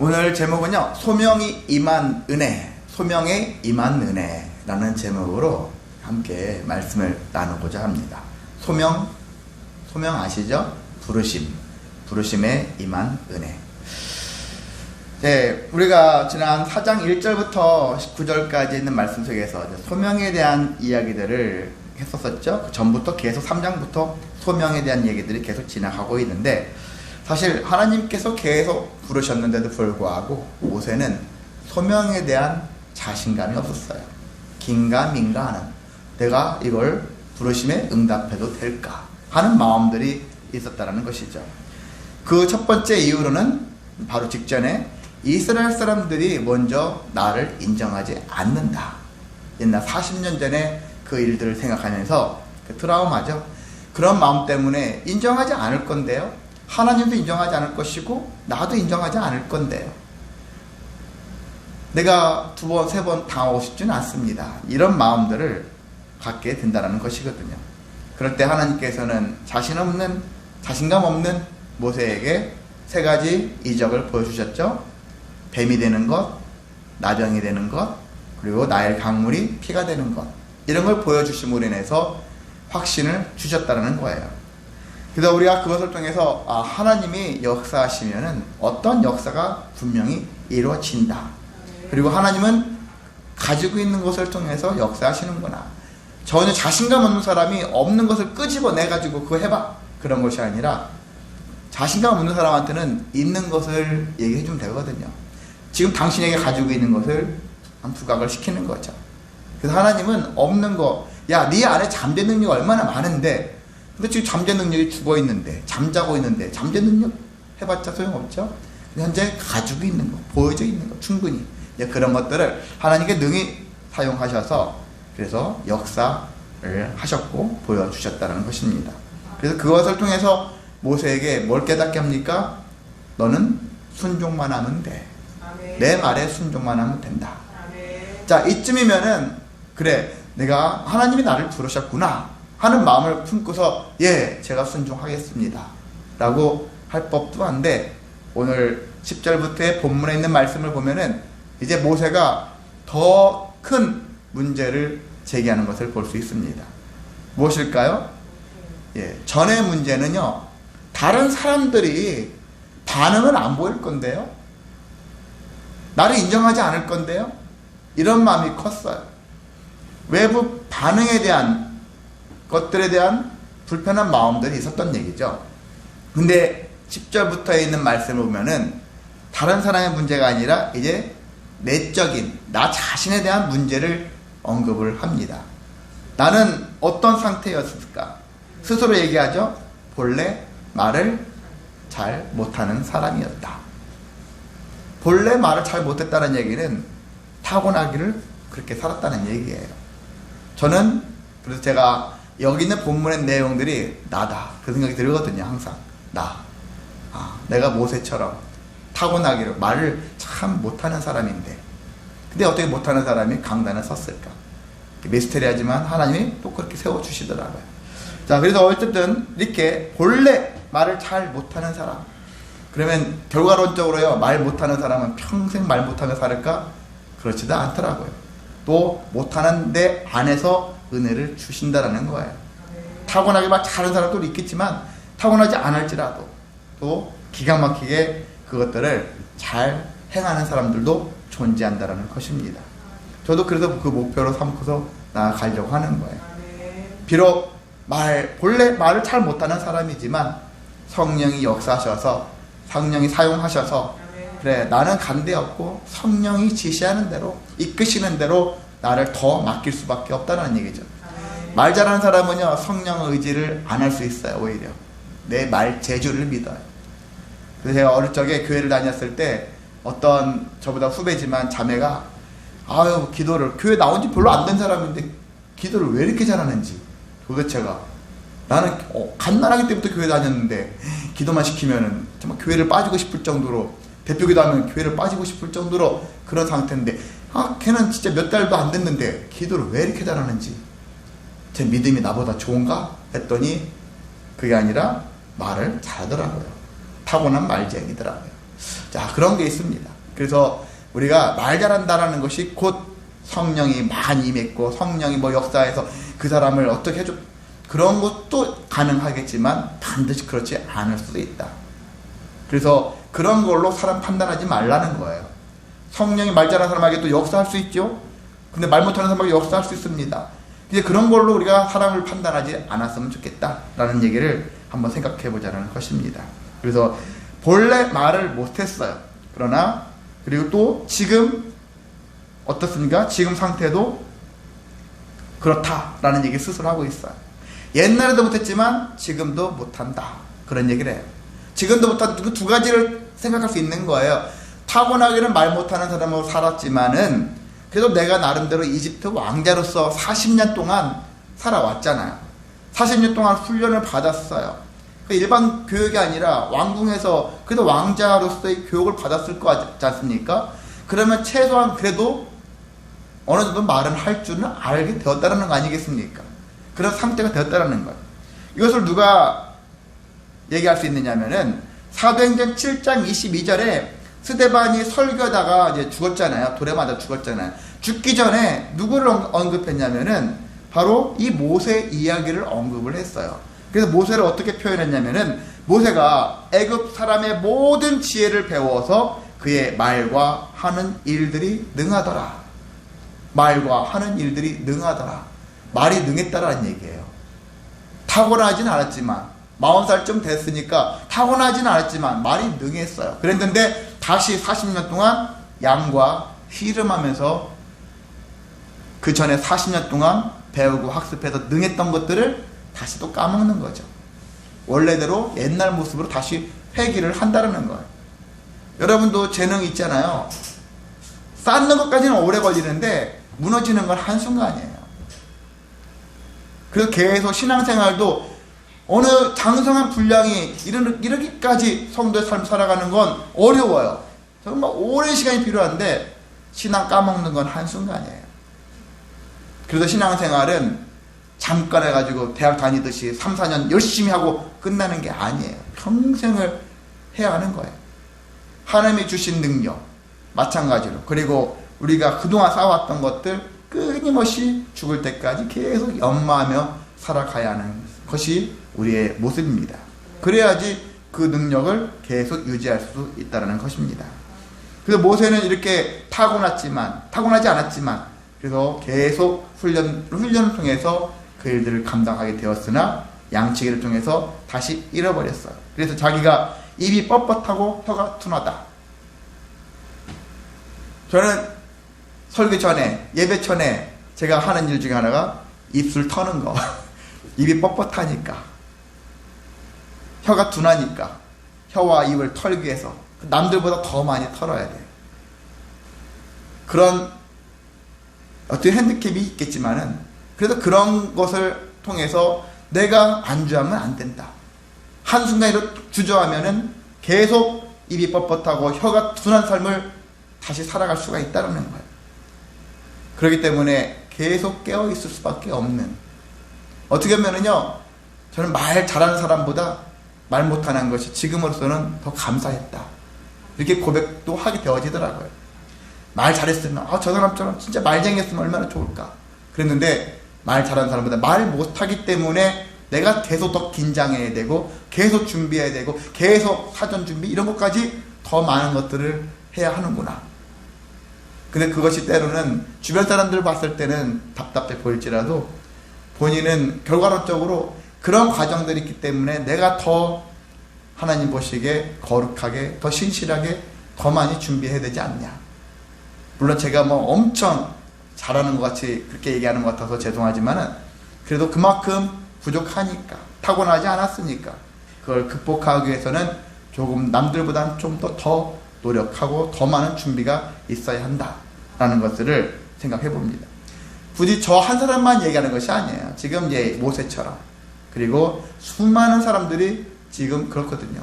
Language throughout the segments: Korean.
오늘 제목은요, 소명이 임한 은혜, 소명에 임한 은혜라는 제목으로 함께 말씀을 나누고자 합니다. 소명 아시죠? 부르심에 임한 은혜. 네, 우리가 지난 4장 1절부터 19절까지 있는 말씀 속에서 소명에 대한 이야기들을 했었었죠. 그 전부터 계속 3장부터 소명에 대한 얘기들이 계속 지나가고 있는데, 사실 하나님께서 계속 부르셨는데도 불구하고 모세는 소명에 대한 자신감이 없었어요. 긴가민가 하는, 내가 이걸 부르심에 응답해도 될까 하는 마음들이 있었다는 것이죠. 그 첫 번째 이유로는 바로 직전에 이스라엘 사람들이 먼저 나를 인정하지 않는다. 옛날 40년 전에 그 일들을 생각하면서 그 트라우마죠. 그런 마음 때문에 인정하지 않을 건데요, 하나님도 인정하지 않을 것이고 나도 인정하지 않을 건데요, 내가 2번, 3번 당하고 싶지는 않습니다. 이런 마음들을 갖게 된다는 것이거든요. 그럴 때 하나님께서는 자신감 없는 모세에게 3가지 이적을 보여주셨죠. 뱀이 되는 것, 나병이 되는 것, 그리고 나일 강물이 피가 되는 것, 이런 걸 보여주심으로 인해서 확신을 주셨다는 거예요. 그래서 우리가 그것을 통해서 하나님이 역사하시면은 어떤 역사가 분명히 이루어진다. 그리고 하나님은 가지고 있는 것을 통해서 역사하시는구나. 전혀 자신감 없는 사람이 없는 것을 끄집어내가지고 그거 해봐, 그런 것이 아니라 자신감 없는 사람한테는 있는 것을 얘기해주면 되거든요. 지금 당신에게 가지고 있는 것을 한 부각을 시키는 거죠. 그래서 하나님은 없는 거, 야, 네 안에 잠재 능력이 얼마나 많은데, 근데 지금 잠재 능력이 죽어있는데, 잠자고 있는데 잠재 능력 해봤자 소용없죠. 현재 가지고 있는 거, 보여져 있는 거, 충분히 그런 것들을 하나님께 능히 사용하셔서 그래서 역사를 하셨고 보여주셨다는 것입니다. 그래서 그것을 통해서 모세에게 뭘 깨닫게 합니까? 너는 순종만 하면 돼. 내 말에 순종만 하면 된다. 자, 이쯤이면은 그래, 내가 하나님이 나를 부르셨구나 하는 마음을 품고서 제가 순종하겠습니다 라고 할 법도 한데, 오늘 10절부터의 본문에 있는 말씀을 보면은 이제 모세가 더 큰 문제를 제기하는 것을 볼 수 있습니다. 무엇일까요? 전의 문제는요, 다른 사람들이 반응은 안 보일 건데요, 나를 인정하지 않을 건데요, 이런 마음이 컸어요. 외부 반응에 대한 것들에 대한 불편한 마음들이 있었던 얘기죠. 근데 10절부터 있는 말씀을 보면은 다른 사람의 문제가 아니라 이제 내적인 나 자신에 대한 문제를 언급을 합니다. 나는 어떤 상태였을까? 스스로 얘기하죠. 본래 말을 잘 못하는 사람이었다. 본래 말을 잘 못했다는 얘기는 타고나기를 그렇게 살았다는 얘기예요. 저는 그래서 제가 여기 있는 본문의 내용들이 나다, 그 생각이 들거든요. 항상 내가 모세처럼 타고나기로 말을 참 못하는 사람인데, 근데 어떻게 못하는 사람이 강단을 섰을까? 미스테리하지만 하나님이 또 그렇게 세워주시더라고요. 자, 그래서 어쨌든 이렇게 본래 말을 잘 못하는 사람, 그러면 결과론적으로요, 말 못하는 사람은 평생 말 못하며 살을까? 그렇지도 않더라고요. 또 못하는 데 안에서 은혜를 주신다라는 거예요. 타고나게 막 잘하는 사람도 있겠지만 타고나지 않을지라도 또 기가 막히게 그것들을 잘 행하는 사람들도 존재한다는 것입니다. 저도 그래서 그 목표로 삼고서 나아가려고 하는 거예요. 비록 본래 말을 잘 못하는 사람이지만 성령이 역사하셔서, 성령이 사용하셔서, 그래, 나는 간 데 없고 성령이 지시하는 대로, 이끄시는 대로 나를 더 맡길 수밖에 없다는 얘기죠. 말 잘하는 사람은요, 성령의 의지를 안 할 수 있어요. 오히려 내 말 재주를 믿어요. 그래서 제가 어릴 적에 교회를 다녔을 때 어떤 저보다 후배지만 자매가 기도를, 교회 나온 지 별로 안 된 사람인데 기도를 왜 이렇게 잘하는지, 도대체가 나는 갓난아기 때부터 교회 다녔는데 기도만 시키면은 정말 교회를 빠지고 싶을 정도로, 대표기도 하면 교회를 빠지고 싶을 정도로 그런 상태인데 걔는 진짜 몇 달도 안 됐는데 기도를 왜 이렇게 잘하는지, 제 믿음이 나보다 좋은가 했더니 그게 아니라 말을 잘하더라고요. 타고난 말쟁이더라고요. 자, 그런 게 있습니다. 그래서 우리가 말 잘한다라는 것이 곧 성령이 많이 임했고 성령이 뭐 역사에서 그 사람을 어떻게 해줘, 그런 것도 가능하겠지만 반드시 그렇지 않을 수도 있다. 그래서 그런 걸로 사람 판단하지 말라는 거예요. 성령이 말 잘하는 사람에게 또 역사할 수 있죠. 근데 말 못하는 사람에게 역사할 수 있습니다. 이제 그런 걸로 우리가 사람을 판단하지 않았으면 좋겠다라는 얘기를 한번 생각해 보자는 것입니다. 그래서 본래 말을 못했어요. 그러나 그리고 또 지금 어떻습니까? 지금 상태도 그렇다라는 얘기 스스로 하고 있어요. 옛날에도 못했지만 지금도 못한다, 그런 얘기를 해요. 지금도 못한 그 두 가지를 생각할 수 있는 거예요. 타고나기는 말 못하는 사람으로 살았지만은 그래도 내가 나름대로 이집트 왕자로서 40년 동안 살아왔잖아요. 40년 동안 훈련을 받았어요. 일반 교육이 아니라 왕궁에서 그래도 왕자로서의 교육을 받았을 거 같지 않습니까? 그러면 최소한 그래도 어느 정도 말은 할 줄은 알게 되었다는 거 아니겠습니까? 그런 상태가 되었다는 거예요. 이것을 누가 얘기할 수 있느냐면은 사도행전 7장 22절에 스데반이 설교하다가 이제 죽었잖아요. 돌에 맞아 죽었잖아요. 죽기 전에 누구를 언급했냐면은 바로 이 모세 이야기를 언급을 했어요. 그래서 모세를 어떻게 표현했냐면은 모세가 애굽 사람의 모든 지혜를 배워서 그의 말과 하는 일들이 능하더라. 말과 하는 일들이 능하더라. 말이 능했다라는 얘기예요. 타고나진 않았지만 40살쯤 됐으니까 타고나진 않았지만 말이 능했어요. 그랬는데 다시 40년 동안 양과 씨름하면서 그 전에 40년 동안 배우고 학습해서 능했던 것들을 다시 또 까먹는 거죠. 원래대로 옛날 모습으로 다시 회귀를 한다는 거예요. 여러분도 재능 있잖아요. 쌓는 것까지는 오래 걸리는데 무너지는 건 한순간이에요. 그래서 계속 신앙생활도 어느 장성한 분량이 이르기까지 성도의 삶을 살아가는 건 어려워요. 정말 오랜 시간이 필요한데 신앙 까먹는 건 한순간이에요. 그래서 신앙생활은 잠깐 해가지고 대학 다니듯이 3, 4년 열심히 하고 끝나는 게 아니에요. 평생을 해야 하는 거예요. 하나님이 주신 능력 마찬가지로, 그리고 우리가 그동안 쌓아왔던 것들 끊임없이 죽을 때까지 계속 연마하며 살아가야 하는 것이 우리의 모습입니다. 그래야지 그 능력을 계속 유지할 수 있다는 것입니다. 그래서 모세는 이렇게 타고나지 않았지만 그래서 계속 훈련을 통해서 그 일들을 감당하게 되었으나 양치기를 통해서 다시 잃어버렸어요. 그래서 자기가 입이 뻣뻣하고 혀가 둔하다. 저는 설교 전에, 예배 전에 제가 하는 일 중에 하나가 입술 터는 거. 입이 뻣뻣하니까, 혀가 둔하니까 혀와 입을 털기 위해서 남들보다 더 많이 털어야 돼요. 그런 어떤 핸디캡이 있겠지만은 그래도 그런 것을 통해서 내가 안주하면 안 된다. 한순간이라도 주저하면은 계속 입이 뻣뻣하고 혀가 둔한 삶을 다시 살아갈 수가 있다는 거예요. 그렇기 때문에 계속 깨어있을 수밖에 없는, 어떻게 보면은요, 저는 말 잘하는 사람보다 말 못하는 것이 지금으로서는 더 감사했다, 이렇게 고백도 하게 되어지더라고요. 말 잘했으면 저 사람처럼 진짜 말쟁이였으면 얼마나 좋을까 그랬는데, 말 잘하는 사람보다 말 못하기 때문에 내가 계속 더 긴장해야 되고 계속 준비해야 되고 계속 사전 준비 이런 것까지 더 많은 것들을 해야 하는구나. 근데 그것이 때로는 주변 사람들 봤을 때는 답답해 보일지라도 본인은 결과론적으로 그런 과정들이 있기 때문에 내가 더 하나님 보시기에 거룩하게, 더 신실하게, 더 많이 준비해야 되지 않냐. 물론 제가 뭐 엄청 잘하는 것 같이 그렇게 얘기하는 것 같아서 죄송하지만은 그래도 그만큼 부족하니까, 타고나지 않았으니까 그걸 극복하기 위해서는 조금 남들보다는 좀 더 노력하고 더 많은 준비가 있어야 한다라는 것들을 생각해 봅니다. 굳이 저 한 사람만 얘기하는 것이 아니에요. 지금 이제 모세처럼, 그리고 수많은 사람들이 지금 그렇거든요.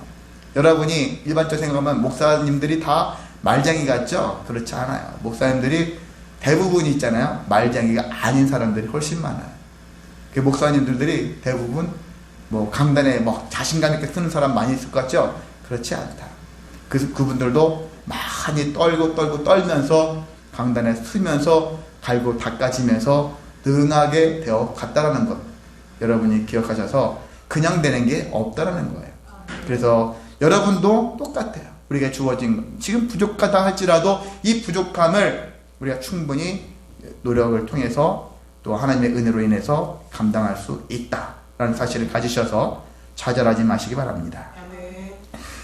여러분이 일반적으로 생각하면 목사님들이 다 말쟁이 같죠? 그렇지 않아요. 목사님들이 대부분이 있잖아요. 말쟁이가 아닌 사람들이 훨씬 많아요. 그 목사님들이 대부분 뭐 강단에 뭐 자신감 있게 쓰는 사람 많이 있을 것 같죠? 그렇지 않다. 그분들도 많이 떨면서 강단에 서면서 갈고 닦아지면서 능하게 되어 갔다라는 것, 여러분이 기억하셔서 그냥 되는 게 없다라는 거예요. 그래서 여러분도 똑같아요. 우리가 주어진 것, 지금 부족하다 할지라도 이 부족함을 우리가 충분히 노력을 통해서 또 하나님의 은혜로 인해서 감당할 수 있다라는 사실을 가지셔서 좌절하지 마시기 바랍니다.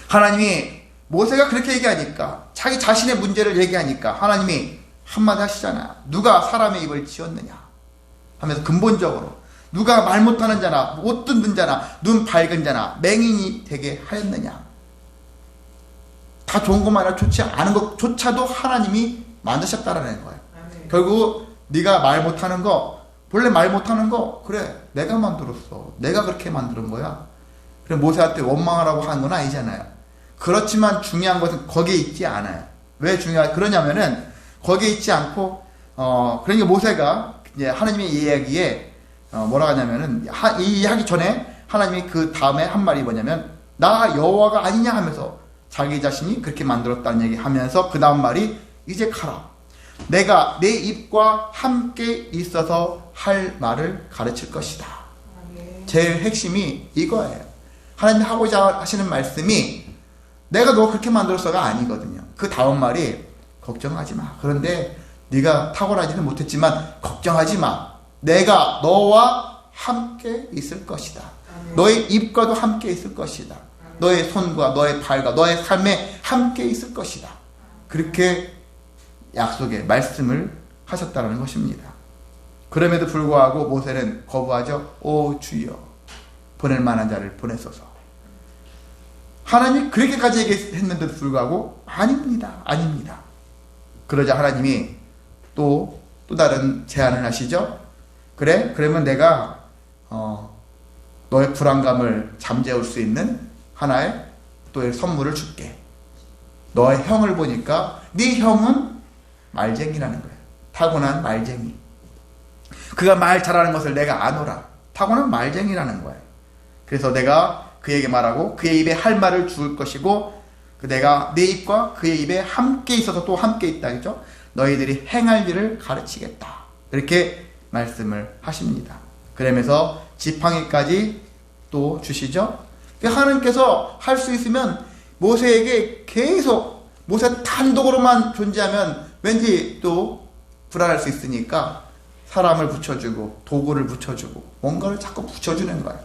하나님이 모세가 그렇게 얘기하니까, 자기 자신의 문제를 얘기하니까 하나님이 한마디 하시잖아요. 누가 사람의 입을 지었느냐 하면서 근본적으로 누가 말 못하는 자나 못 듣는 자나 눈 밝은 자나 맹인이 되게 하였느냐. 다 좋은 것만 아니라 좋지 않은 것조차도 하나님이 만드셨다라는 거예요. 결국 네가 말 못하는 거, 본래 말 못하는 거, 그래 내가 만들었어, 내가 그렇게 만든 거야. 그래 모세한테 원망하라고 하는 건 아니잖아요. 그렇지만 중요한 것은 거기에 있지 않아요. 왜 그러냐면은 거기에 있지 않고 그러니까 모세가 이제 하나님의 이야기에 뭐라고 하냐면은 이 하기 전에 하나님이 그 다음에 한 말이 뭐냐면 나 여호와가 아니냐 하면서 자기 자신이 그렇게 만들었다는 얘기 하면서 그 다음 말이 이제 가라. 내가 내 입과 함께 있어서 할 말을 가르칠 것이다. 제일 핵심이 이거예요. 하나님이 하고자 하시는 말씀이 내가 너 그렇게 만들었어가 아니거든요. 그 다음 말이 걱정하지 마. 그런데 네가 탁월하지는 못했지만 걱정하지 마. 내가 너와 함께 있을 것이다. 너의 입과도 함께 있을 것이다. 너의 손과 너의 발과 너의 삶에 함께 있을 것이다. 그렇게 약속의 말씀을 하셨다는 것입니다. 그럼에도 불구하고 모세는 거부하죠. 오 주여, 보낼 만한 자를 보내소서. 하나님이 그렇게까지 얘기했는데도 불구하고 아닙니다. 아닙니다. 그러자 하나님이 또 다른 제안을 하시죠. 그래? 그러면 내가 너의 불안감을 잠재울 수 있는 하나의 또 선물을 줄게. 너의 형을 보니까 네 형은 말쟁이라는 거예요. 타고난 말쟁이. 그가 말 잘하는 것을 내가 아노라. 타고난 말쟁이라는 거예요. 그래서 내가 그에게 말하고 그의 입에 할 말을 줄 것이고 내가 내 입과 그의 입에 함께 있어서 또 함께 있다. 그죠? 너희들이 행할 일을 가르치겠다. 이렇게 말씀을 하십니다. 그러면서 지팡이까지 또 주시죠. 하나님께서 할 수 있으면 모세에게 계속 모세 단독으로만 존재하면 왠지 또 불안할 수 있으니까 사람을 붙여주고 도구를 붙여주고 뭔가를 자꾸 붙여주는 거예요.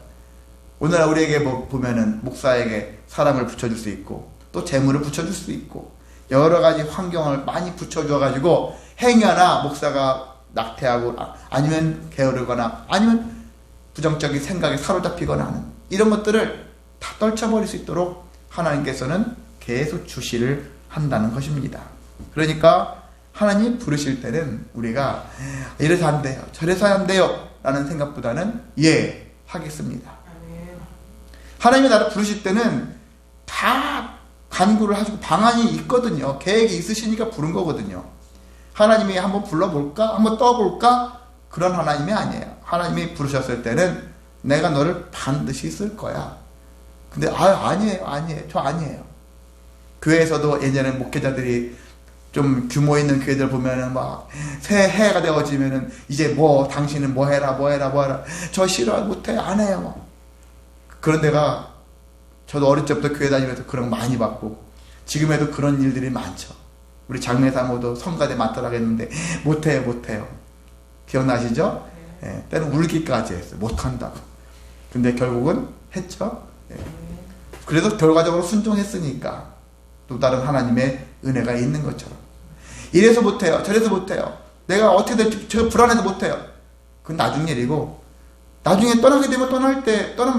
오늘 우리에게 보면은 목사에게 사람을 붙여줄 수 있고 또 재물을 붙여줄 수 있고 여러 가지 환경을 많이 붙여줘가지고 행여나 목사가 낙태하고 아니면 게으르거나 아니면 부정적인 생각에 사로잡히거나 하는 이런 것들을 다 떨쳐버릴 수 있도록 하나님께서는 계속 주시를 한다는 것입니다. 그러니까 하나님 부르실 때는 우리가 이래서 안 돼요, 저래서 안 돼요 라는 생각보다는 예 하겠습니다. 하나님이 나를 부르실 때는 다 간구를 하시고 방안이 있거든요. 계획이 있으시니까 부른 거거든요. 하나님이 한번 불러볼까? 한번 떠볼까? 그런 하나님이 아니에요. 하나님이 부르셨을 때는 내가 너를 반드시 쓸 거야. 근데 아니에요. 저 아니에요. 교회에서도 예전에 목회자들이 좀 규모 있는 교회들 보면은 막 새해가 되어지면은 이제 당신은 뭐 해라 저 싫어 못해 안 해요. 그런 데가 저도 어릴 때부터 교회 다니면서 그런 거 많이 봤고 지금에도 그런 일들이 많죠. 우리 장례 사모도 성가대 맡으라고 했는데 못해요. 기억나시죠? 예, 때는 울기까지 했어요. 못한다고. 근데 결국은 했죠. 예. 그래도 결과적으로 순종했으니까 또 다른 하나님의 은혜가 있는 것처럼 이래서 못해요, 저래서 못해요, 내가 어떻게 될지 저 불안해서 못해요. 그건 나중 일이고 나중에 떠나게 되면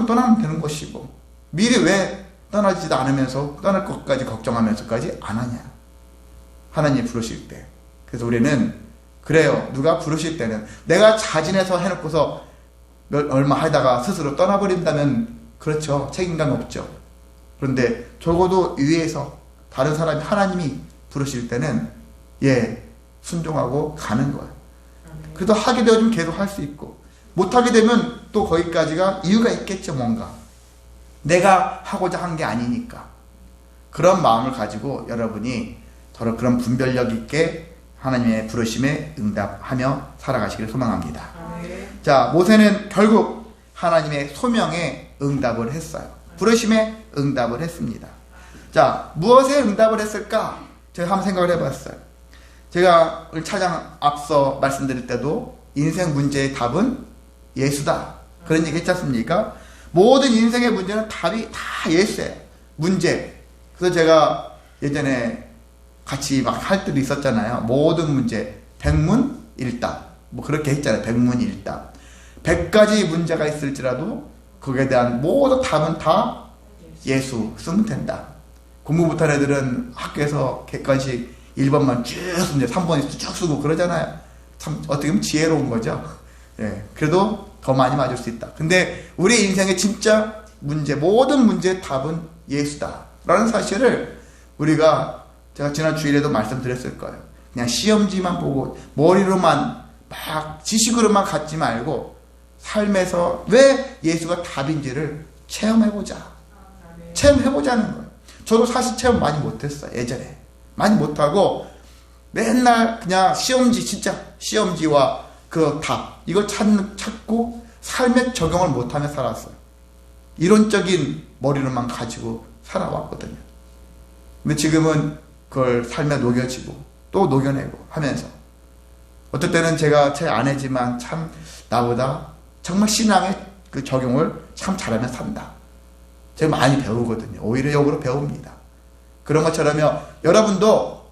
떠나면 되는 것이고 미리 왜 떠나지도 않으면서 떠날 것까지 걱정하면서까지 안 하냐. 하나님 부르실 때. 그래서 우리는 그래요. 누가 부르실 때는 내가 자진해서 해놓고서 얼마 하다가 스스로 떠나버린다면 그렇죠. 책임감 없죠. 그런데 적어도 위에서 다른 사람이 하나님이 부르실 때는 순종하고 가는 거예요. 그래도 하게 되어지면 계속 할 수 있고 못하게 되면 또 거기까지가 이유가 있겠죠. 뭔가 내가 하고자 한 게 아니니까 그런 마음을 가지고 여러분이 더러 그런 분별력 있게 하나님의 부르심에 응답하며 살아가시기를 소망합니다. 자, 모세는 결국 하나님의 소명에 응답을 했어요. 부르심에 응답을 했습니다. 자, 무엇에 응답을 했을까? 제가 한번 생각을 해봤어요. 제가 오늘 차장 앞서 말씀드릴 때도 인생 문제의 답은 예수다, 그런 얘기 했지 않습니까? 모든 인생의 문제는 답이 다 예수예요. 문제. 그래서 제가 예전에 같이 막 할 때도 있었잖아요. 모든 문제 백문일답, 뭐 그렇게 했잖아요. 백문일답. 100가지 문제가 있을지라도 거기에 대한 모든 답은 다 예수 쓰면 된다. 공부 못한 애들은 학교에서 객관식 1번만 쭉 쓰면 3번 쭉 쓰고 그러잖아요. 참 어떻게 보면 지혜로운 거죠. 예, 그래도 더 많이 맞을 수 있다. 근데 우리 인생의 진짜 문제, 모든 문제의 답은 예수다 라는 사실을 우리가, 제가 지난 주일에도 말씀드렸을 거예요. 그냥 시험지만 보고 머리로만 막 지식으로만 갖지 말고 삶에서 왜 예수가 답인지를 체험해보자. 체험해보자는 거예요. 저도 사실 체험 많이 못했어요. 예전에 많이 못하고 맨날 그냥 시험지, 진짜 시험지와 그 답, 이걸 찾고 삶에 적용을 못하며 살았어요. 이론적인 머리로만 가지고 살아왔거든요. 근데 지금은 그걸 삶에 녹여지고 또 녹여내고 하면서, 어떨 때는 제가 제 아내지만 참 나보다 정말 신앙의 그 적용을 참 잘하며 산다. 제가 많이 배우거든요. 오히려 역으로 배웁니다. 그런 것처럼요, 여러분도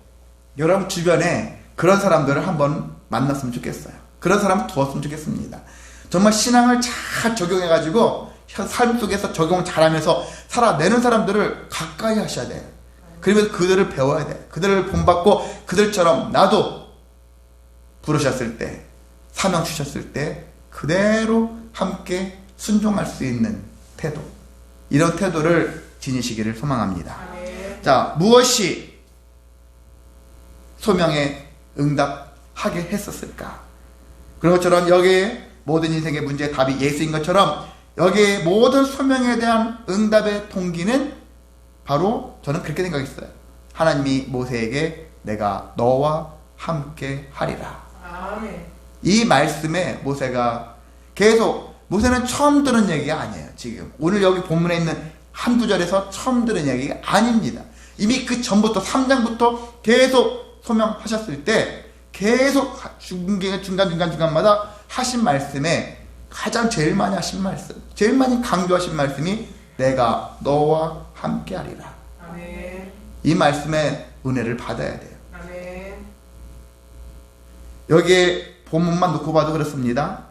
여러분 주변에 그런 사람들을 한번 만났으면 좋겠어요. 그런 사람을 두었으면 좋겠습니다. 정말 신앙을 잘 적용해가지고 삶 속에서 적용을 잘하면서 살아내는 사람들을 가까이 하셔야 돼요. 그러면서 그들을 배워야 돼요. 그들을 본받고 그들처럼 나도 부르셨을 때, 사명 주셨을 때 그대로 함께 순종할 수 있는 태도, 이런 태도를 지니시기를 소망합니다. 자, 무엇이 소명에 응답하게 했었을까? 그런 것처럼 여기에 모든 인생의 문제의 답이 예수인 것처럼 여기에 모든 소명에 대한 응답의 동기는 바로, 저는 그렇게 생각했어요. 하나님이 모세에게 내가 너와 함께 하리라. 아멘. 이 말씀에 모세가 계속, 모세는 처음 들은 얘기가 아니에요. 지금 오늘 여기 본문에 있는 한두 절에서 처음 들은 얘기가 아닙니다. 이미 그 전부터 3장부터 계속 소명하셨을 때 계속 중간중간마다 하신 말씀에 가장 제일 많이 하신 말씀, 제일 많이 강조하신 말씀이 내가 너와 함께 하리라. 아멘. 이 말씀의 은혜를 받아야 돼요. 아멘. 여기에 본문만 놓고 봐도 그렇습니다.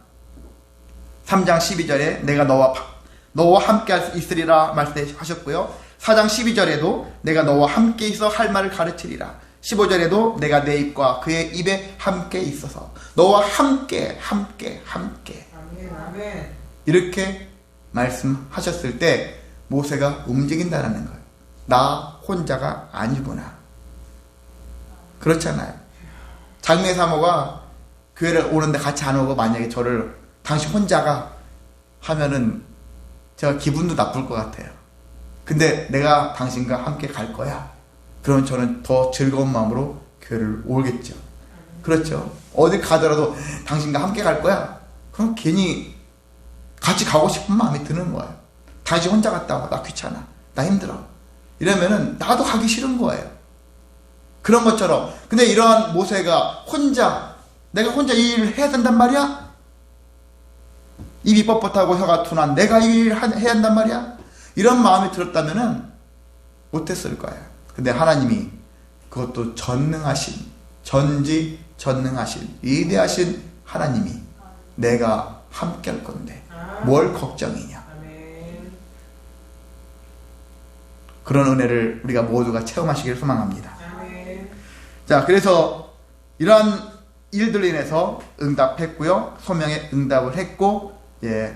3장 12절에 내가 너와 함께 있으리라 말씀하셨고요. 4장 12절에도 내가 너와 함께 있어 할 말을 가르치리라. 15절에도 내가 내 입과 그의 입에 함께 있어서 너와 함께. 아멘, 아멘. 이렇게 말씀하셨을 때 모세가 움직인다는 거예요. 나 혼자가 아니구나. 그렇잖아요. 장례 사모가 교회를 오는데 같이 안 오고 만약에 저를 당신 혼자가 하면은 제가 기분도 나쁠 것 같아요. 근데 내가 당신과 함께 갈 거야. 그러면 저는 더 즐거운 마음으로 교회를 오겠죠. 그렇죠. 어디 가더라도 당신과 함께 갈 거야. 그럼 괜히 같이 가고 싶은 마음이 드는 거예요. 당신 혼자 갔다 와. 나 귀찮아. 나 힘들어. 이러면은 나도 가기 싫은 거예요. 그런 것처럼. 근데 이러한 모세가 내가 혼자 이 일을 해야 된단 말이야? 입이 뻣뻣하고 혀가 둔한 내가 이 일을 해야 한단 말이야? 이런 마음이 들었다면은 못했을 거예요. 근데 하나님이 그것도 전지전능하신 위대하신 하나님이 내가 함께 할 건데 뭘 걱정이냐. 그런 은혜를 우리가 모두가 체험하시기를 소망합니다. 자, 그래서 이러한 일들로 인해서 응답했고요. 소명에 응답을 했고,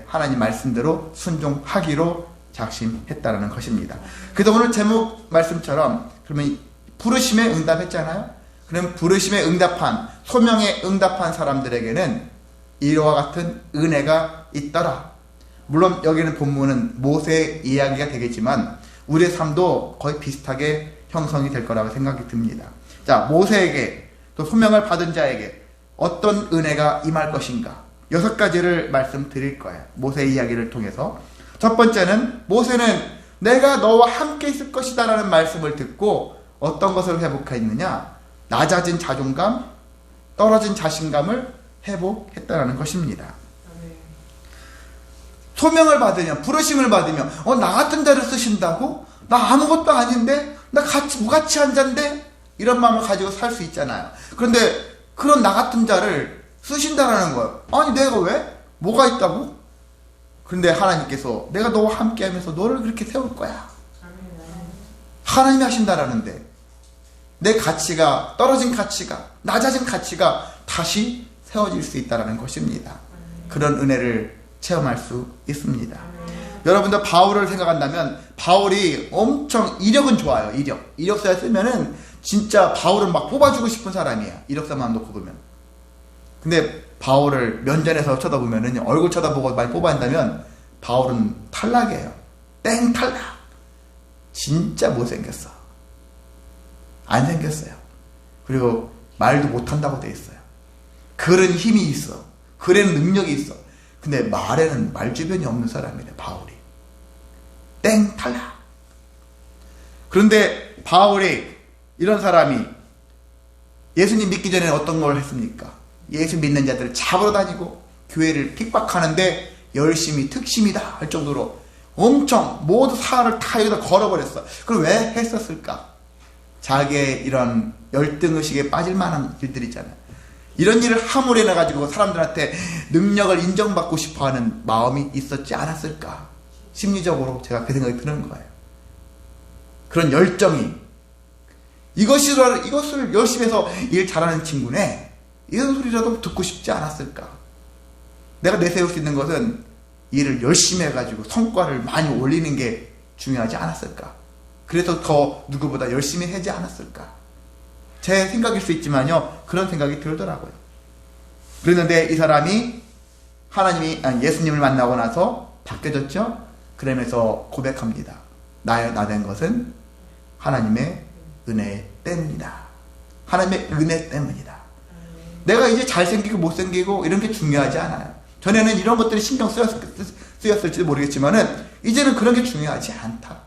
하나님 말씀대로 순종하기로 작심했다는 것입니다. 그래서 오늘 제목 말씀처럼, 그러면 부르심에 응답했잖아요. 그럼 부르심에 응답한, 소명에 응답한 사람들에게는 이와 같은 은혜가 있더라. 물론 여기는 본문은 모세의 이야기가 되겠지만 우리의 삶도 거의 비슷하게 형성이 될 거라고 생각이 듭니다. 자, 모세에게 또 소명을 받은 자에게 어떤 은혜가 임할 것인가? 6가지를 말씀드릴 거예요. 모세 이야기를 통해서. 첫 번째는 모세는 내가 너와 함께 있을 것이다 라는 말씀을 듣고 어떤 것을 회복했느냐? 낮아진 자존감, 떨어진 자신감을 회복했다라는 것입니다. 소명을 받으면, 부르심을 받으면 나 같은 자를 쓰신다고? 나 아무것도 아닌데? 나 무가치한 자인데? 이런 마음을 가지고 살 수 있잖아요. 그런데 그런 나 같은 자를 쓰신다라는 거예요. 아니 내가 왜? 뭐가 있다고? 그런데 하나님께서 내가 너와 함께 하면서 너를 그렇게 세울 거야. 하나님이 하신다라는데 내 가치가, 떨어진 가치가, 낮아진 가치가 다시 세워질 수 있다는 것입니다. 그런 은혜를 체험할 수 있습니다. 여러분들 바울을 생각한다면 바울이 엄청 이력은 좋아요. 이력서에 쓰면은 진짜 바울을 막 뽑아주고 싶은 사람이에요. 이력서만 놓고 보면. 근데 바울을 면전에서 쳐다보면은 얼굴 쳐다보고 많이 뽑아낸다면 바울은 탈락이에요. 땡 탈락. 진짜 못생겼어. 안 생겼어요. 그리고 말도 못한다고 돼 있어요. 글은 힘이 있어. 글에는 능력이 있어. 근데 말에는 말주변이 없는 사람이래, 바울이. 땡 탈락. 그런데 바울이 이런 사람이 예수님 믿기 전에 어떤 걸 했습니까? 예수 믿는 자들을 잡으러 다니고 교회를 핍박하는데 열심히 특심이다 할 정도로 엄청 모두 사활을 다 여기다 걸어버렸어. 그럼 왜 했었을까? 자기의 이런 열등의식에 빠질 만한 일들 있잖아요. 이런 일을 함으로 인해가지고 사람들한테 능력을 인정받고 싶어하는 마음이 있었지 않았을까? 심리적으로 제가 그 생각이 드는 거예요. 그런 열정이 이것을 열심히 해서 일 잘하는 친구네, 이런 소리라도 듣고 싶지 않았을까? 내가 내세울 수 있는 것은 일을 열심히 해가지고 성과를 많이 올리는 게 중요하지 않았을까? 그래서 더 누구보다 열심히 하지 않았을까? 제 생각일 수 있지만요, 그런 생각이 들더라고요. 그랬는데 이 사람이 예수님을 만나고 나서 바뀌어졌죠? 그러면서 고백합니다. 나 된 것은 하나님의 은혜 때문이다. 하나님의 은혜 때문이다. 내가 이제 잘생기고 못생기고 이런 게 중요하지 않아요. 전에는 이런 것들이 신경 쓰였을지도 모르겠지만은 이제는 그런 게 중요하지 않다.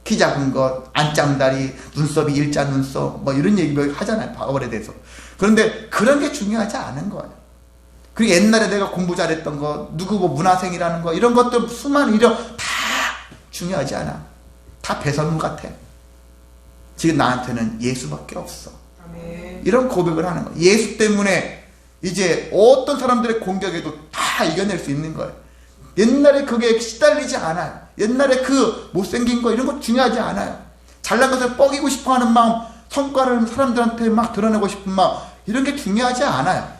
키 작은 것, 안짱다리, 눈썹이 일자 눈썹, 뭐 이런 얘기 하잖아요, 바울에 대해서. 그런데 그런 게 중요하지 않은 거예요. 그리고 옛날에 내가 공부 잘했던 거, 누구 뭐 문화생이라는 거, 이런 것들 수많은 이력 다 중요하지 않아. 다 배설물 같아. 지금 나한테는 예수밖에 없어. 아멘. 이런 고백을 하는 거예요. 예수 때문에 이제 어떤 사람들의 공격에도 다 이겨낼 수 있는 거예요. 옛날에 그게 시달리지 않아요. 옛날에 그 못생긴 거 이런 거 중요하지 않아요. 잘난 것을 뻐기고 싶어하는 마음, 성과를 사람들한테 막 드러내고 싶은 마음, 이런 게 중요하지 않아요.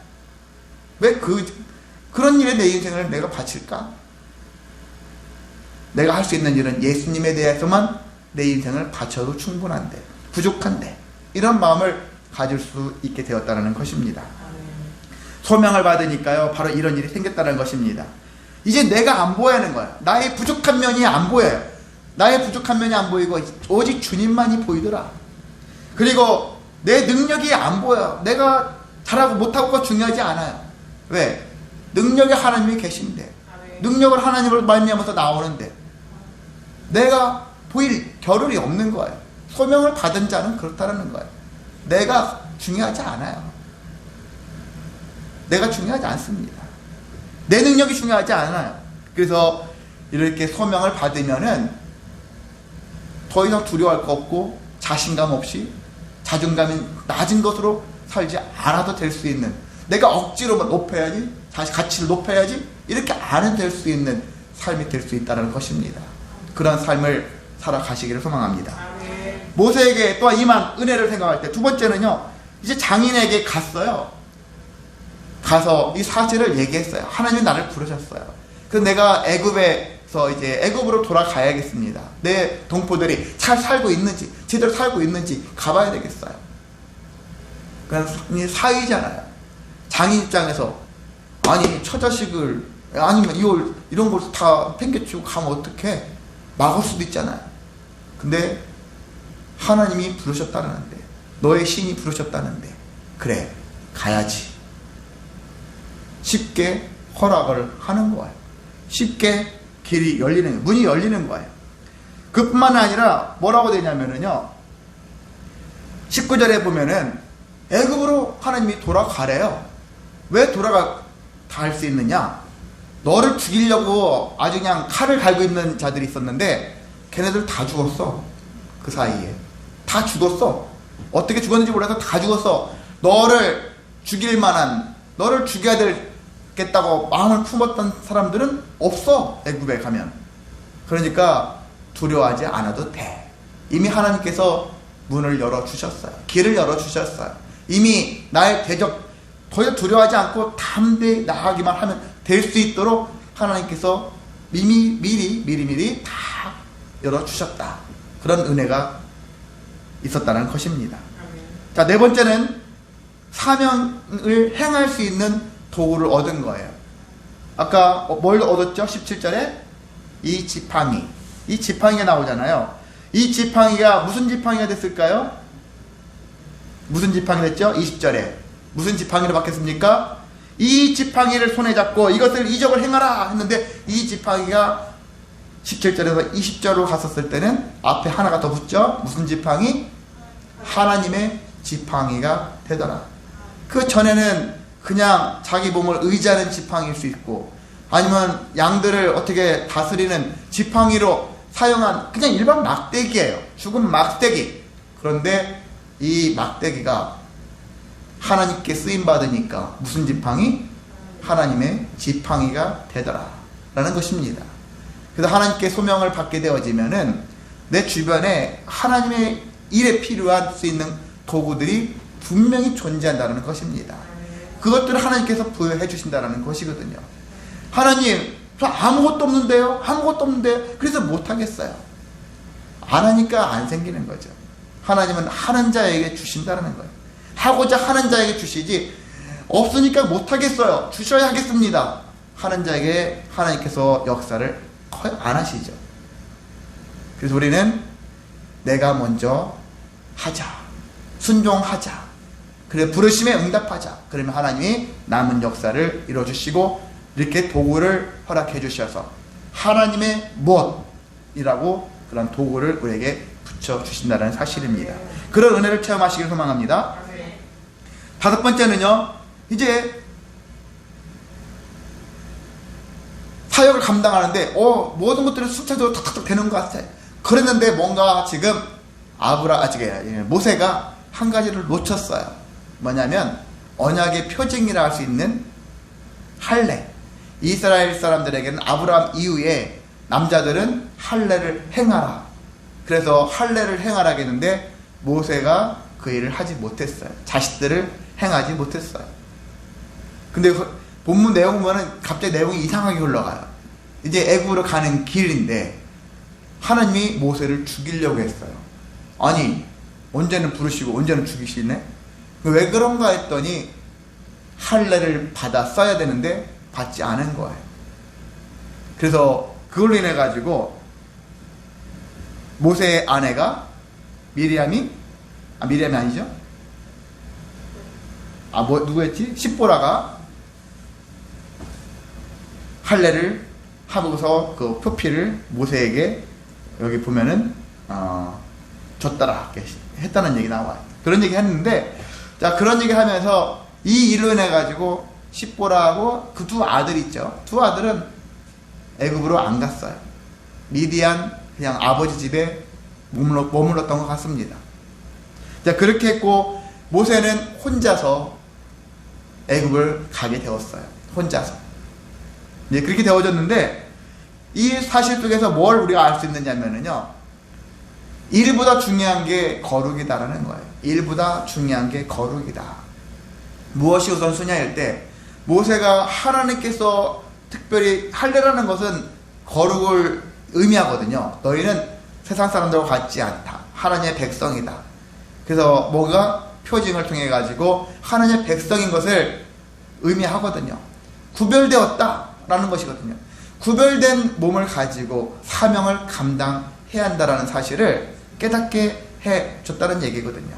왜 그런 일에 내 인생을 내가 바칠까? 내가 할 수 있는 일은 예수님에 대해서만 내 인생을 바쳐도 충분한데, 부족한데, 이런 마음을 가질 수 있게 되었다는 것입니다. 소명을 받으니까요, 바로 이런 일이 생겼다는 것입니다. 이제 내가 안 보여야 하는 거야. 나의 부족한 면이 안 보여요. 나의 부족한 면이 안 보이고 오직 주님만이 보이더라. 그리고 내 능력이 안 보여. 내가 잘하고 못하고가 중요하지 않아요. 왜? 능력이 하나님이 계신데, 능력을 하나님을 말미암아서 나오는데 내가 보일 겨를이 없는 거예요. 소명을 받은 자는 그렇다는 거예요. 내가 중요하지 않아요. 내가 중요하지 않습니다. 내 능력이 중요하지 않아요. 그래서 이렇게 소명을 받으면은 더 이상 두려워할 거 없고 자신감 없이 자존감이 낮은 것으로 살지 않아도 될 수 있는, 내가 억지로 높여야지, 다시 가치를 높여야지, 이렇게 안 해도 될 수 있는 삶이 될 수 있다는 것입니다. 그런 삶을 살아가시기를 소망합니다. 모세에게 또한 임한 은혜를 생각할 때 두 번째는요, 이제 장인에게 갔어요. 가서 이 사실을 얘기했어요. 하나님이 나를 부르셨어요. 그래서 내가 애굽에서 이제 애굽으로 돌아가야겠습니다. 내 동포들이 잘 살고 있는지, 제대로 살고 있는지 가봐야 되겠어요. 그냥 사위잖아요. 장인 입장에서 아니 처자식을, 아니면 이런 걸 다 팽개치고 가면 어떡해? 막을 수도 있잖아요. 근데 하나님이 부르셨다는데, 너의 신이 부르셨다는데, 그래 가야지. 쉽게 허락을 하는 거예요. 쉽게 길이 열리는, 문이 열리는 거예요. 그뿐만 아니라 뭐라고 되냐면은요, 19절에 보면은 애굽으로 하나님이 돌아가래요. 왜 돌아갈 수 있느냐? 너를 죽이려고 아주 그냥 칼을 갈고 있는 자들이 있었는데 걔네들 다 죽었어. 그 사이에 다 죽었어. 어떻게 죽었는지 몰라서 다 죽었어. 너를 죽일 만한, 너를 죽여야 되겠다고 마음을 품었던 사람들은 없어. 애굽에 가면. 그러니까 두려워하지 않아도 돼. 이미 하나님께서 문을 열어주셨어요. 길을 열어주셨어요. 이미 나의 대적, 더 이상 두려워하지 않고 담대히 나가기만 하면 될 수 있도록 하나님께서 미리 다 열어주셨다. 그런 은혜가 있었다는 것입니다. 자, 네 번째는 사명을 행할 수 있는 도구를 얻은 거예요. 아까 뭘 얻었죠? 17절에 이 지팡이. 이 지팡이가 나오잖아요. 이 지팡이가 무슨 지팡이가 됐을까요? 무슨 지팡이 됐죠? 20절에 무슨 지팡이로 바뀌었습니까? 이 지팡이를 손에 잡고 이것을 이적을 행하라 했는데, 이 지팡이가 17절에서 20절로 갔었을 때는 앞에 하나가 더 붙죠? 무슨 지팡이? 하나님의 지팡이가 되더라. 그 전에는 그냥 자기 몸을 의지하는 지팡이일 수 있고, 아니면 양들을 어떻게 다스리는 지팡이로 사용한 그냥 일반 막대기예요. 죽은 막대기. 그런데 이 막대기가 하나님께 쓰임받으니까 무슨 지팡이? 하나님의 지팡이가 되더라 라는 것입니다. 그래서 하나님께 소명을 받게 되어지면은 내 주변에 하나님의 일에 필요할 수 있는 도구들이 분명히 존재한다는 것입니다. 그것들을 하나님께서 부여해 주신다는 것이거든요. 하나님, 저 아무것도 없는데요? 아무것도 없는데 그래서 못하겠어요. 안 하니까 안 생기는 거죠. 하나님은 하는 자에게 주신다는 거예요. 하고자 하는 자에게 주시지, 없으니까 못하겠어요, 주셔야 하겠습니다 하는 자에게 하나님께서 역사를 거의 안 하시죠. 그래서 우리는 내가 먼저 하자, 순종하자, 그래 부르심에 응답하자. 그러면 하나님이 남은 역사를 이루어주시고 이렇게 도구를 허락해 주셔서 하나님의 무엇이라고 그런 도구를 우리에게 붙여주신다는 사실입니다. 그런 은혜를 체험하시길 소망합니다. 다섯 번째는요, 이제 사역을 감당하는데 모든 것들이 순차적으로 탁탁탁 되는 것 같아요. 그랬는데 뭔가 지금 모세가 한 가지를 놓쳤어요. 뭐냐면 언약의 표징이라 할 수 있는 할례. 이스라엘 사람들에게는 아브라함 이후에 남자들은 할례를 행하라. 그래서 할례를 행하라 했는데 모세가 그 일을 하지 못했어요. 자식들을 행하지 못했어요. 근데 본문 내용 보면 갑자기 내용이 이상하게 흘러가요. 이제 애굽으로 가는 길인데 하나님이 모세를 죽이려고 했어요. 아니, 언제는 부르시고 언제는 죽이시네? 왜 그런가 했더니 할례를 받아 써야 되는데 받지 않은 거예요. 그래서 그걸로 인해 가지고 모세의 아내가 미리암이 아니죠? 누구였지? 십보라가 할례를 하고서 그 표피를 모세에게 여기 보면은 줬더라 했다는 얘기 나와요. 그런 얘기 했는데, 자, 그런 얘기 하면서 이 일로 인해 가지고 십보라하고 그 두 아들 있죠. 두 아들은 애굽으로 안 갔어요. 미디안 그냥 아버지 집에 머물렀던 것 같습니다. 자, 그렇게 했고 모세는 혼자서 애굽을 가게 되었어요. 혼자서. 이제 그렇게 되어졌는데, 이 사실 속에서 뭘 우리가 알 수 있느냐면요, 일보다 중요한 게 거룩이다라는 거예요. 일보다 중요한 게 거룩이다. 무엇이 우선순위일 때 모세가 하나님께서 특별히 할례라는 것은 거룩을 의미하거든요. 너희는 세상 사람들과 같지 않다. 하나님의 백성이다. 그래서 뭐가 표징을 통해 가지고 하나님의 백성인 것을 의미하거든요. 구별되었다라는 것이거든요. 구별된 몸을 가지고 사명을 감당해야 한다라는 사실을 깨닫게 해줬다는 얘기거든요.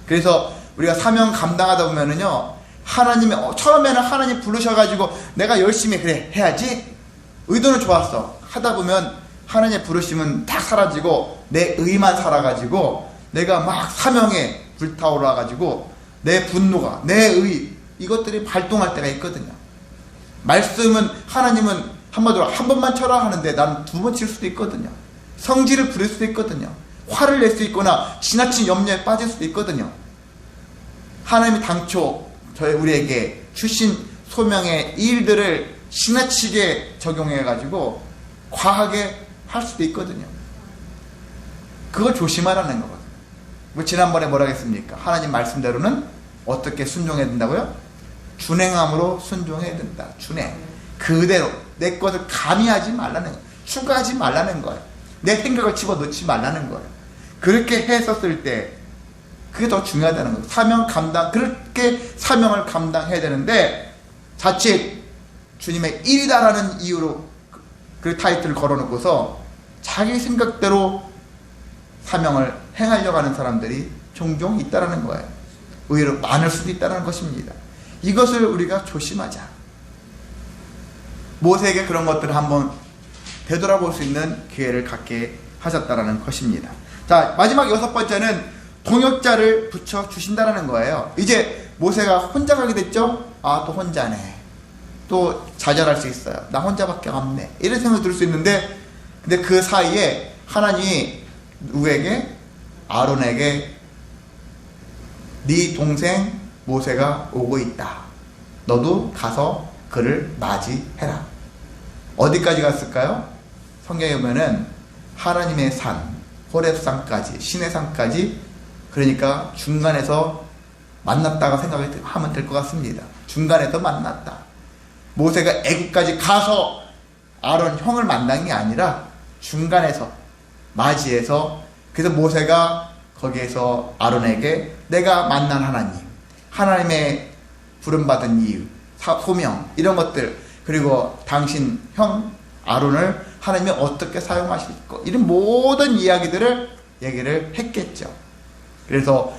그래서 우리가 사명 감당하다 보면은요, 하나님이 처음에는 하나님 부르셔가지고 내가 열심히 그래 해야지, 의도는 좋았어. 하다 보면 하나님의 부르심은 딱 사라지고 내 의만 살아가지고 내가 막 사명에 불타올라가지고 내 분노가, 내 의, 이것들이 발동할 때가 있거든요. 말씀은, 하나님은 한마디로 한 번만 쳐라 하는데 나는 두 번 칠 수도 있거든요. 성질을 부릴 수도 있거든요. 화를 낼 수 있거나 지나친 염려에 빠질 수도 있거든요. 하나님이 당초 우리에게 주신 소명의 일들을 지나치게 적용해가지고 과하게 할 수도 있거든요. 그걸 조심하라는 거거든요. 뭐 지난번에 뭐라고 했습니까? 하나님 말씀대로는 어떻게 순종해야 된다고요? 준행함으로 순종해야 된다. 준행. 그대로 내 것을 가미하지 말라는 거예요. 추가하지 말라는 거예요. 내 생각을 집어넣지 말라는 거예요. 그렇게 했었을 때 그게 더 중요하다는 거예요. 사명 감당, 그렇게 사명을 감당해야 되는데 자칫 주님의 일이다라는 이유로 그 타이틀을 걸어놓고서 자기 생각대로 사명을 행하려고 하는 사람들이 종종 있다는 거예요. 의외로 많을 수도 있다는 것입니다. 이것을 우리가 조심하자. 모세에게 그런 것들을 한번 되돌아볼 수 있는 기회를 갖게 하셨다는 것입니다. 자, 마지막 6번째는 동역자를 붙여주신다는 거예요. 이제 모세가 혼자 가게 됐죠? 아, 또 혼자네. 또 좌절할 수 있어요. 나 혼자밖에 없네. 이런 생각이 들 수 있는데, 근데 그 사이에 하나님이 누구에게? 아론에게 네 동생 모세가 오고 있다. 너도 가서 그를 맞이해라. 어디까지 갔을까요? 성경에 보면은 하나님의 산, 호렙산까지, 신의 산까지, 그러니까 중간에서 만났다가 생각하면 될 것 같습니다. 중간에서 만났다. 모세가 애굽까지 가서 아론 형을 만난 게 아니라 중간에서 맞이해서, 그래서 모세가 거기에서 아론에게 내가 만난 하나님, 하나님의 부름받은 이유, 소명, 이런 것들, 그리고 당신 형 아론을 하나님이 어떻게 사용하실 거, 이런 모든 이야기들을 얘기를 했겠죠. 그래서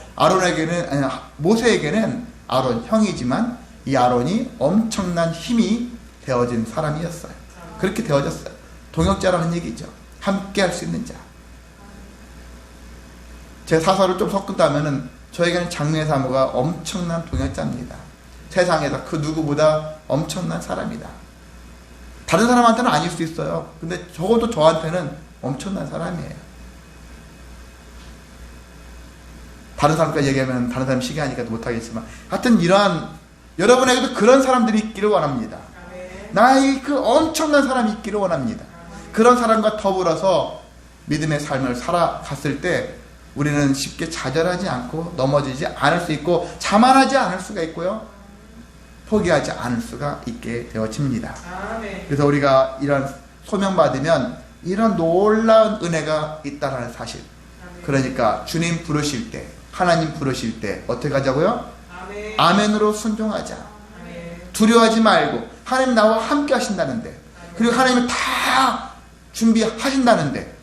모세에게는 아론 형이지만 이 아론이 엄청난 힘이 되어진 사람이었어요. 그렇게 되어졌어요. 동역자라는 얘기죠. 함께 할 수 있는 자. 제 사설을 좀 섞은다면은 저에게는 장로의 사모가 엄청난 동역자입니다. 세상에서 그 누구보다 엄청난 사람이다. 다른 사람한테는 아닐 수 있어요. 근데 적어도 저한테는 엄청난 사람이에요. 다른 사람까지 얘기하면 다른 사람 시기하니까 못하겠지만, 하여튼 이러한, 여러분에게도 그런 사람들이 있기를 원합니다. 나의 그 엄청난 사람이 있기를 원합니다. 그런 사람과 더불어서 믿음의 삶을 살아갔을 때 우리는 쉽게 좌절하지 않고 넘어지지 않을 수 있고 자만하지 않을 수가 있고요, 포기하지 않을 수가 있게 되어집니다. 그래서 우리가 이런 소명받으면 이런 놀라운 은혜가 있다는 사실. 그러니까 주님 부르실 때, 하나님 부르실 때 어떻게 하자고요? 아멘으로 순종하자. 두려워하지 말고, 하나님 나와 함께 하신다는데, 그리고 하나님이 다 준비하신다는데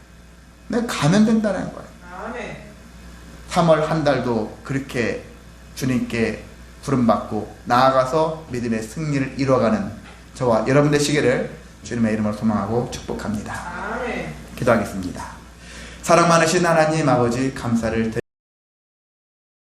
내가 가면 된다는 거예요. 3월 한 달도 그렇게 주님께 부름받고 나아가서 믿음의 승리를 이루어가는 저와 여러분 되시기를 주님의 이름으로 소망하고 축복합니다. 기도하겠습니다. 사랑 많으신 하나님 아버지, 감사를 드립니다.